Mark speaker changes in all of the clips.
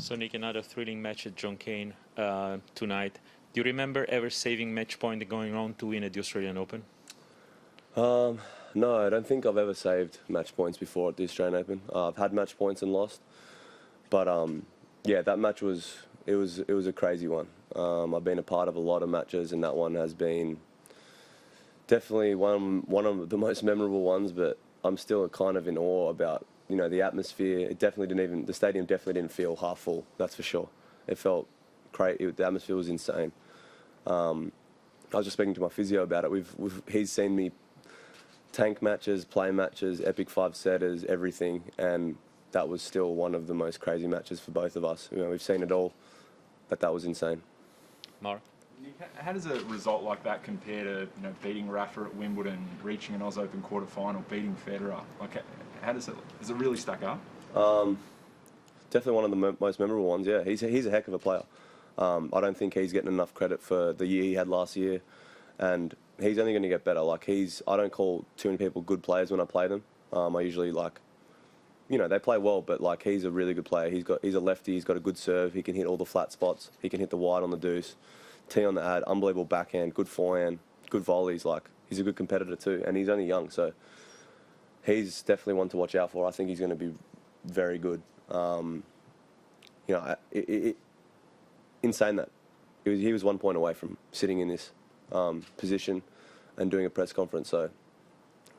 Speaker 1: So, Nick, another thrilling match at John Cain tonight. Do you remember ever saving match point and going on to win at the Australian Open?
Speaker 2: No, I don't think I've ever saved match points before at the Australian Open. I've had match points and lost, but yeah, that match was a crazy one. I've been a part of a lot of matches, and that one has been definitely one of the most memorable ones. But I'm still kind of in awe about the atmosphere. The stadium definitely didn't feel half full. That's for sure. It felt great. The atmosphere was insane. I was just speaking to my physio about it. He's seen me tank matches, play matches, epic five-setters, everything, and that was still one of the most crazy matches for both of us. We've seen it all, but that was insane.
Speaker 1: Mark?
Speaker 3: Nick, how does a result like that compare to beating Rafa at Wimbledon, reaching an Oz Open quarter-final, beating Federer? Like, how does it really stack up?
Speaker 2: Definitely one of the most memorable ones. Yeah, he's a heck of a player. I don't think he's getting enough credit for the year he had last year, and he's only going to get better. I don't call too many people good players when I play them. I usually they play well, but he's a really good player. He's a lefty. He's got a good serve. He can hit all the flat spots. He can hit the wide on the deuce, tee on the ad, unbelievable backhand, good forehand, good volleys. He's a good competitor too, and he's only young, so he's definitely one to watch out for. I think he's going to be very good. Insane that he was 1 point away from sitting in this position and doing a press conference. So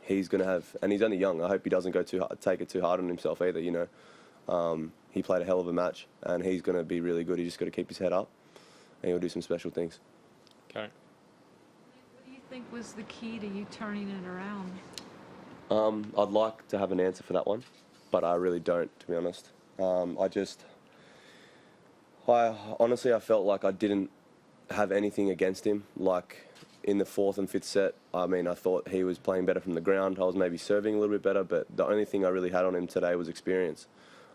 Speaker 2: he's going to have, and he's only young. I hope he doesn't take it too hard on himself either. He played a hell of a match, and he's going to be really good. He just got to keep his head up, and he'll do some special things.
Speaker 1: Okay.
Speaker 4: What do you think was the key to you turning it around?
Speaker 2: I'd like to have an answer for that one, but I really don't, to be honest. I felt like I didn't have anything against him. In the fourth and fifth set, I thought he was playing better from the ground. I was maybe serving a little bit better, but the only thing I really had on him today was experience.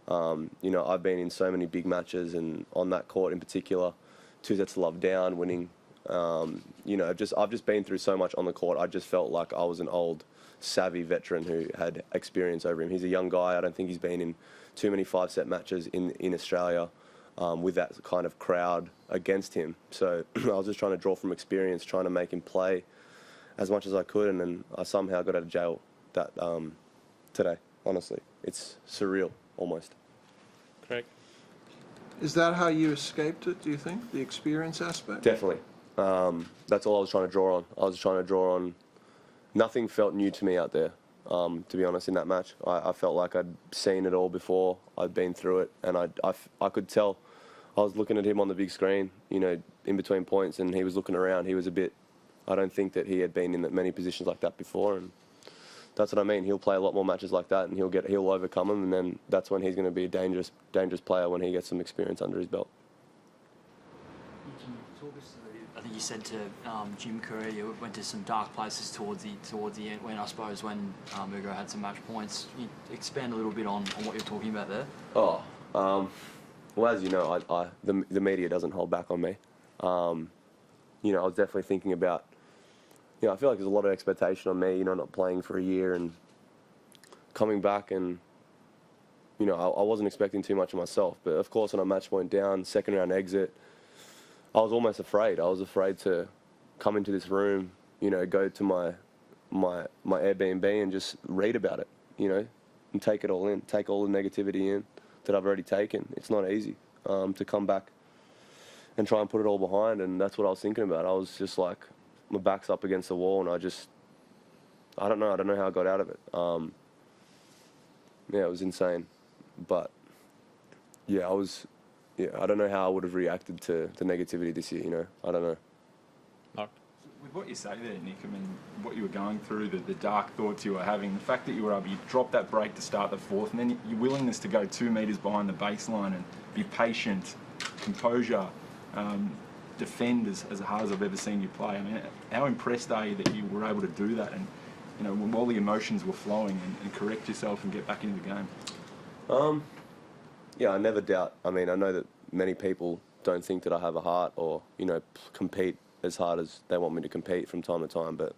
Speaker 2: I've been in so many big matches, and on that court in particular, 2 sets to love down, winning. I've just been through so much on the court. I just felt like I was an old, savvy veteran who had experience over him. He's a young guy. I don't think he's been in too many 5-set matches in Australia with that kind of crowd against him. So I was just trying to draw from experience, trying to make him play as much as I could, and then I somehow got out of jail that today. Honestly, it's surreal almost.
Speaker 1: Correct.
Speaker 5: Is that how you escaped it, do you think, the experience aspect?
Speaker 2: Definitely. That's all I was trying to draw on. I was trying to draw on. Nothing felt new to me out there, to be honest, in that match. I felt like I'd seen it all before. I'd been through it, and I could tell. I was looking at him on the big screen, in between points, and he was looking around. He was a bit. I don't think that he had been in that many positions like that before, and that's what I mean. He'll play a lot more matches like that, and he'll overcome them, and then that's when he's going to be a dangerous player when he gets some experience under his belt.
Speaker 6: I think you said to Jim Courier you went to some dark places towards the end when Ugo had some match points. Can you expand a little bit on what you're talking about there?
Speaker 2: Well, as you know, the media doesn't hold back on me. I was definitely thinking about, I feel like there's a lot of expectation on me, not playing for a year and coming back, and I wasn't expecting too much of myself. But of course, when I match point down, second round exit, I was almost afraid. I was afraid to come into this room, go to my Airbnb and just read about it, and take it all in, take all the negativity in that I've already taken. It's not easy to come back and try and put it all behind, and that's what I was thinking about. I was just like, my back's up against the wall, and I don't know how I got out of it. It was insane, but I don't know how I would have reacted to the negativity this year, I don't know.
Speaker 1: Mark?
Speaker 3: With what you say there, Nick, what you were going through, the dark thoughts you were having, the fact that you dropped that break to start the fourth, and then your willingness to go 2 metres behind the baseline and be patient, composure, defend as hard as I've ever seen you play. How impressed are you that you were able to do that and, when all the emotions were flowing and correct yourself and get back into the game?
Speaker 2: Yeah, I never doubt. I know that many people don't think that I have a heart or, compete as hard as they want me to compete from time to time. But,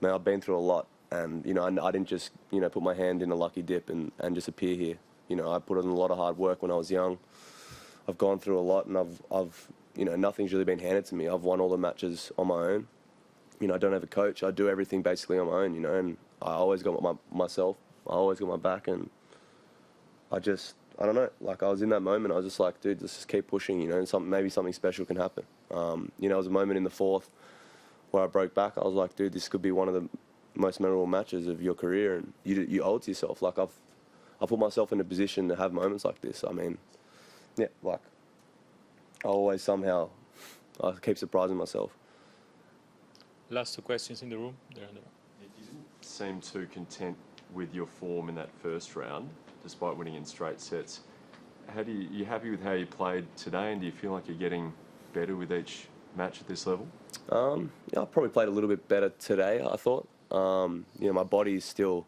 Speaker 2: I've been through a lot, and, I didn't just, put my hand in a lucky dip and just appear here. I put in a lot of hard work when I was young. I've gone through a lot, and I've nothing's really been handed to me. I've won all the matches on my own. I don't have a coach. I do everything basically on my own, and I always got myself. I always got my back, and I don't know. Like, I was in that moment, I was just like, dude, let's just keep pushing, and maybe something special can happen. There was a moment in the fourth where I broke back. I was like, dude, this could be one of the most memorable matches of your career, and you owe it to yourself. Like, I put myself in a position to have moments like this. I mean, yeah, like, I keep surprising myself.
Speaker 1: Last two questions in the room. There and there.
Speaker 7: You didn't seem too content with your form in that first round, despite winning in straight sets. You happy with how you played today, and do you feel like you're getting better with each match at this level?
Speaker 2: Yeah, I probably played a little bit better today, I thought. My body is still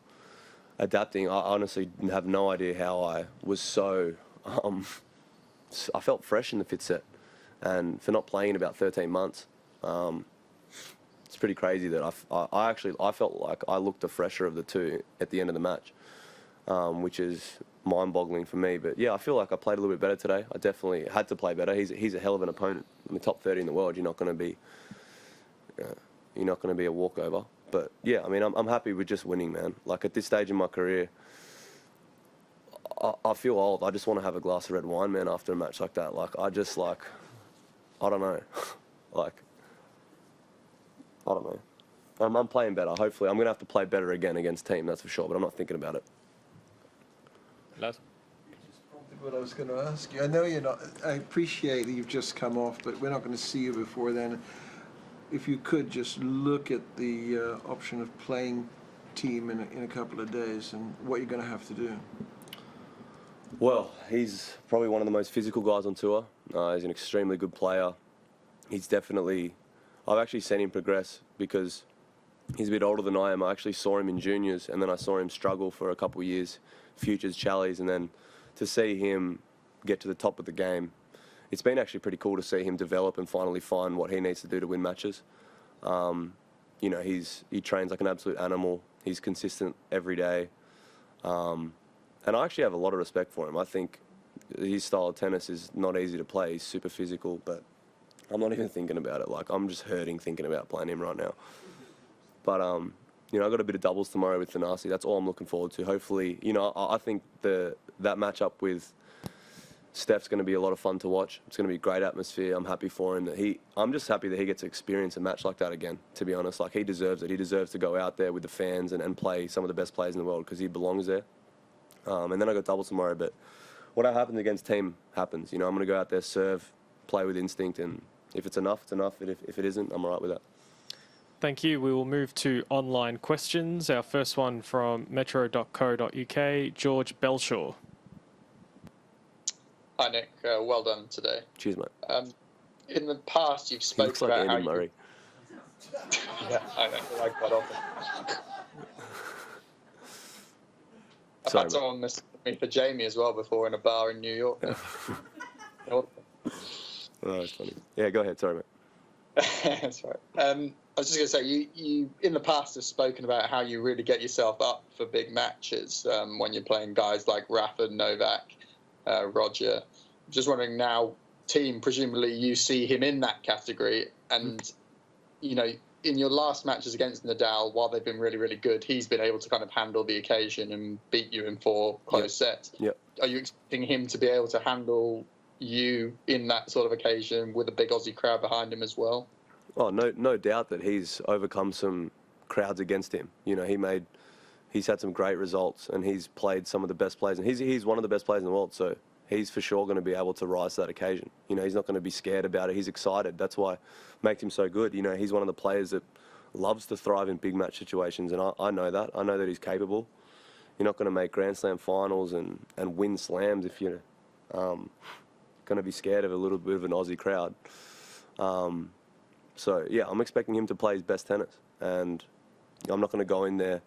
Speaker 2: adapting. I honestly have no idea how I was so... I felt fresh in the fifth set, and for not playing in about 13 months. It's pretty crazy that I felt like I looked the fresher of the two at the end of the match, which is mind-boggling for me. But yeah, I feel like I played a little bit better today. I definitely had to play better. He's a hell of an opponent. In the top 30 in the world, you're not going to be a walkover. But yeah, I mean, I'm happy with just winning, man. Like, at this stage in my career, I feel old. I just want to have a glass of red wine, man, after a match like that. Like, I don't know. I don't know. I'm playing better. Hopefully, I'm going to have to play better again against Thiem, that's for sure, but I'm not thinking about it.
Speaker 1: Last.
Speaker 5: What I was going to ask you. I know you're not. I appreciate that you've just come off, but we're not going to see you before then. If you could just look at the option of playing Thiem in a couple of days and what you're going to have to do.
Speaker 2: Well, he's probably one of the most physical guys on tour. He's an extremely good player. I've actually seen him progress because he's a bit older than I am. I actually saw him in juniors, and then I saw him struggle for a couple of years, futures, challies, and then to see him get to the top of the game, it's been actually pretty cool to see him develop and finally find what he needs to do to win matches. He trains like an absolute animal. He's consistent every day. And I actually have a lot of respect for him. I think his style of tennis is not easy to play. He's super physical, but I'm not even thinking about it. Like, I'm just hurting thinking about playing him right now. But, I've got a bit of doubles tomorrow with Thanasi. That's all I'm looking forward to. Hopefully, I think that matchup with Steph's going to be a lot of fun to watch. It's going to be a great atmosphere. I'm happy for him. I'm just happy that he gets to experience a match like that again, to be honest. Like, he deserves it. He deserves to go out there with the fans and play some of the best players in the world because he belongs there. And then I got doubles tomorrow. But what happens against Thiem happens. I'm going to go out there, serve, play with instinct, and if it's enough, it's enough. If it isn't, I'm all right with that.
Speaker 8: Thank you. We will move to online questions. Our first one from metro.co.uk, George Belshaw.
Speaker 9: Hi, Nick. Well done today.
Speaker 2: Cheers, mate.
Speaker 9: In the past, you've spoken
Speaker 2: looks like
Speaker 9: about
Speaker 2: Andy Murray.
Speaker 9: Yeah, I know. I like that often. I've had someone mistake me for Jamie as well before in a bar in New York.
Speaker 2: Oh, that's funny. Yeah, go ahead. Sorry, mate.
Speaker 9: That's right. I was just going to say, you in the past have spoken about how you really get yourself up for big matches when you're playing guys like Rafa, Novak, Roger. Just wondering now, Thiem, presumably you see him in that category, and in your last matches against Nadal, while they've been really, really good, he's been able to kind of handle the occasion and beat you in 4 close sets.
Speaker 2: Yep.
Speaker 9: Are you expecting him to be able to handle you in that sort of occasion with a big Aussie crowd behind him as well?
Speaker 2: Oh, no doubt that he's overcome some crowds against him. He's had some great results, and he's played some of the best players, and he's one of the best players in the world. So he's for sure going to be able to rise to that occasion. He's not going to be scared about it. He's excited. That's why it makes him so good. He's one of the players that loves to thrive in big match situations, and I know that. I know that he's capable. You're not going to make Grand Slam finals and win slams if you're going to be scared of a little bit of an Aussie crowd. So, yeah, I'm expecting him to play his best tennis, and I'm not going to go in there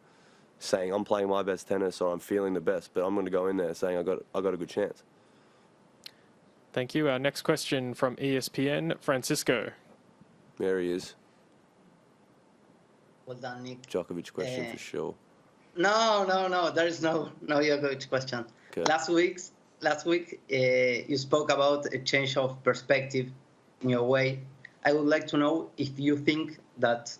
Speaker 2: saying I'm playing my best tennis or I'm feeling the best, but I'm going to go in there saying I got a good chance.
Speaker 8: Thank you. Our next question from ESPN, Francisco.
Speaker 2: There he is.
Speaker 10: Well done, Nick.
Speaker 2: Djokovic question for sure.
Speaker 10: No. There is no Djokovic question.
Speaker 2: Okay.
Speaker 10: Last week, last week you spoke about a change of perspective in your way. I would like to know if you think that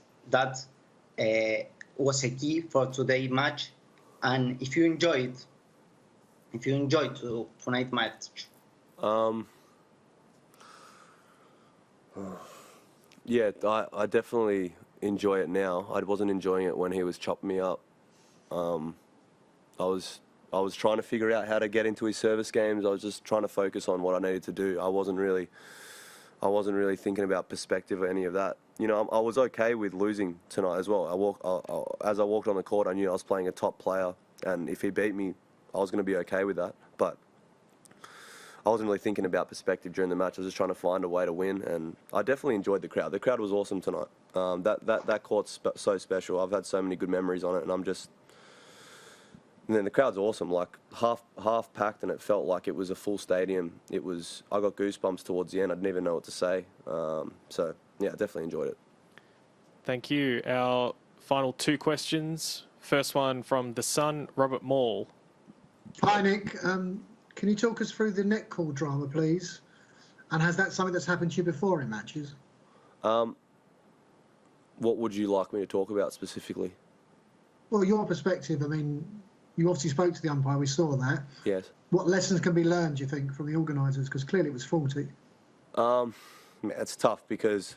Speaker 10: was a key for today's match, and if you enjoyed tonight's match.
Speaker 2: Yeah, I definitely enjoy it now. I wasn't enjoying it when he was chopping me up. I was trying to figure out how to get into his service games. I was just trying to focus on what I needed to do. I wasn't really thinking about perspective or any of that. You know, I was okay with losing tonight as well. As I walked on the court, I knew I was playing a top player, and if he beat me, I was going to be okay with that. But I wasn't really thinking about perspective during the match. I was just trying to find a way to win, and I definitely enjoyed the crowd. The crowd was awesome tonight. That court's so special. I've had so many good memories on it, and and then the crowd's awesome. Like half packed, and it felt like it was a full stadium. I got goosebumps towards the end. I didn't even know what to say. So yeah, I definitely enjoyed it.
Speaker 8: Thank you. Our final two questions. First one from the Sun, Robert Maul.
Speaker 11: Hi, Nick. Can you talk us through the net call drama, please? And has that something that's happened to you before in matches?
Speaker 2: What would you like me to talk about specifically?
Speaker 11: Well, your perspective. I mean, you obviously spoke to the umpire. We saw that.
Speaker 2: Yes.
Speaker 11: What lessons can be learned, do you think, from the organisers? Because clearly it was faulty.
Speaker 2: Man, it's tough because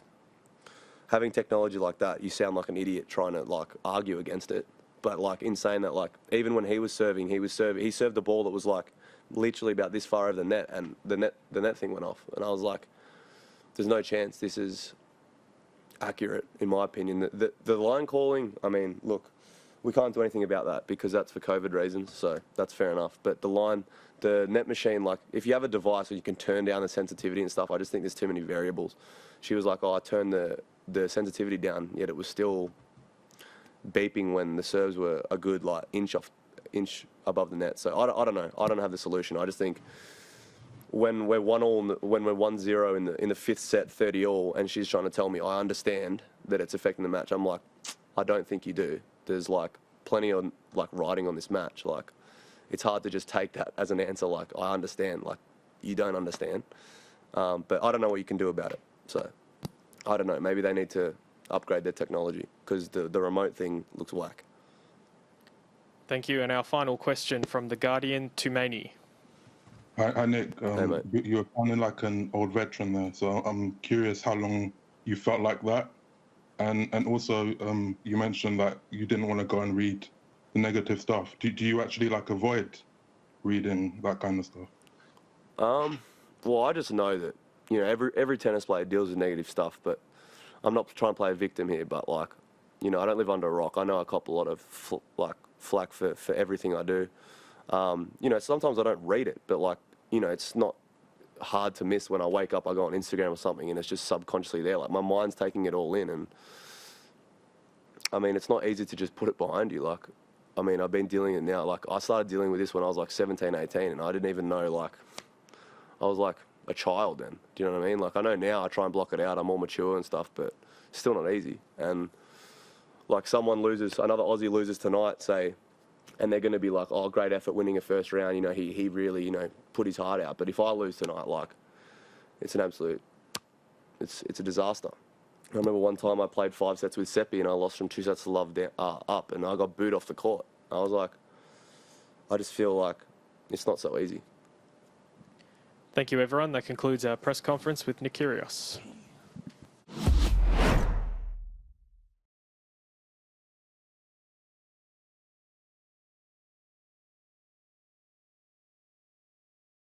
Speaker 2: having technology like that, you sound like an idiot trying to like argue against it. But like in saying that, like even when he served the ball that was like literally about this far over the net, and the net thing went off, and I was like, there's no chance this is accurate in my opinion. The line calling, I mean, look, we can't do anything about that because that's for COVID reasons, so that's fair enough. But the net machine, like if you have a device where you can turn down the sensitivity and stuff, I just think there's too many variables. She was like, oh, I turned the sensitivity down, yet it was still beeping when the serves were a good like inch above the net. So I don't know. I don't have the solution. I just think when we're 1-0 in the fifth set, 30-all, and she's trying to tell me I understand that it's affecting the match, I'm like, I don't think you do. There's like plenty of like writing on this match. Like it's hard to just take that as an answer. Like I understand. Like you don't understand. But I don't know what you can do about it. So I don't know. Maybe they need to upgrade their technology because the remote thing looks whack.
Speaker 8: Thank you. And our final question from The Guardian, Tumaini.
Speaker 12: Hi, Nick.
Speaker 2: Hey, mate.
Speaker 12: You're sounding like an old veteran there, so I'm curious how long you felt like that. And also, you mentioned that you didn't want to go and read the negative stuff. Do you actually like avoid reading that kind of stuff?
Speaker 2: Well, I just know that, you know, every tennis player deals with negative stuff, but I'm not trying to play a victim here, but like, you know, I don't live under a rock. I know I cop a lot of flack for everything I do. You know, sometimes I don't read it, but like, you know, it's not hard to miss when I wake up, I go on Instagram or something and it's just subconsciously there. Like my mind's taking it all in, and I mean, it's not easy to just put it behind you. Like, I mean, I've been dealing it now. Like I started dealing with this when I was like 17, 18 and I didn't even know, like, I was like a child then. Do you know what I mean? Like I know now I try and block it out. I'm more mature and stuff, but still not easy. And like another Aussie loses tonight, say, and they're going to be like, oh, great effort winning a first round. You know, he really, you know, put his heart out. But if I lose tonight, like, it's an absolute, it's a disaster. I remember one time I played 5 sets with Seppi and I lost from 2 sets to love up and I got booed off the court. I was like, I just feel like it's not so easy.
Speaker 8: Thank you, everyone. That concludes our press conference with Nick Kyrgios.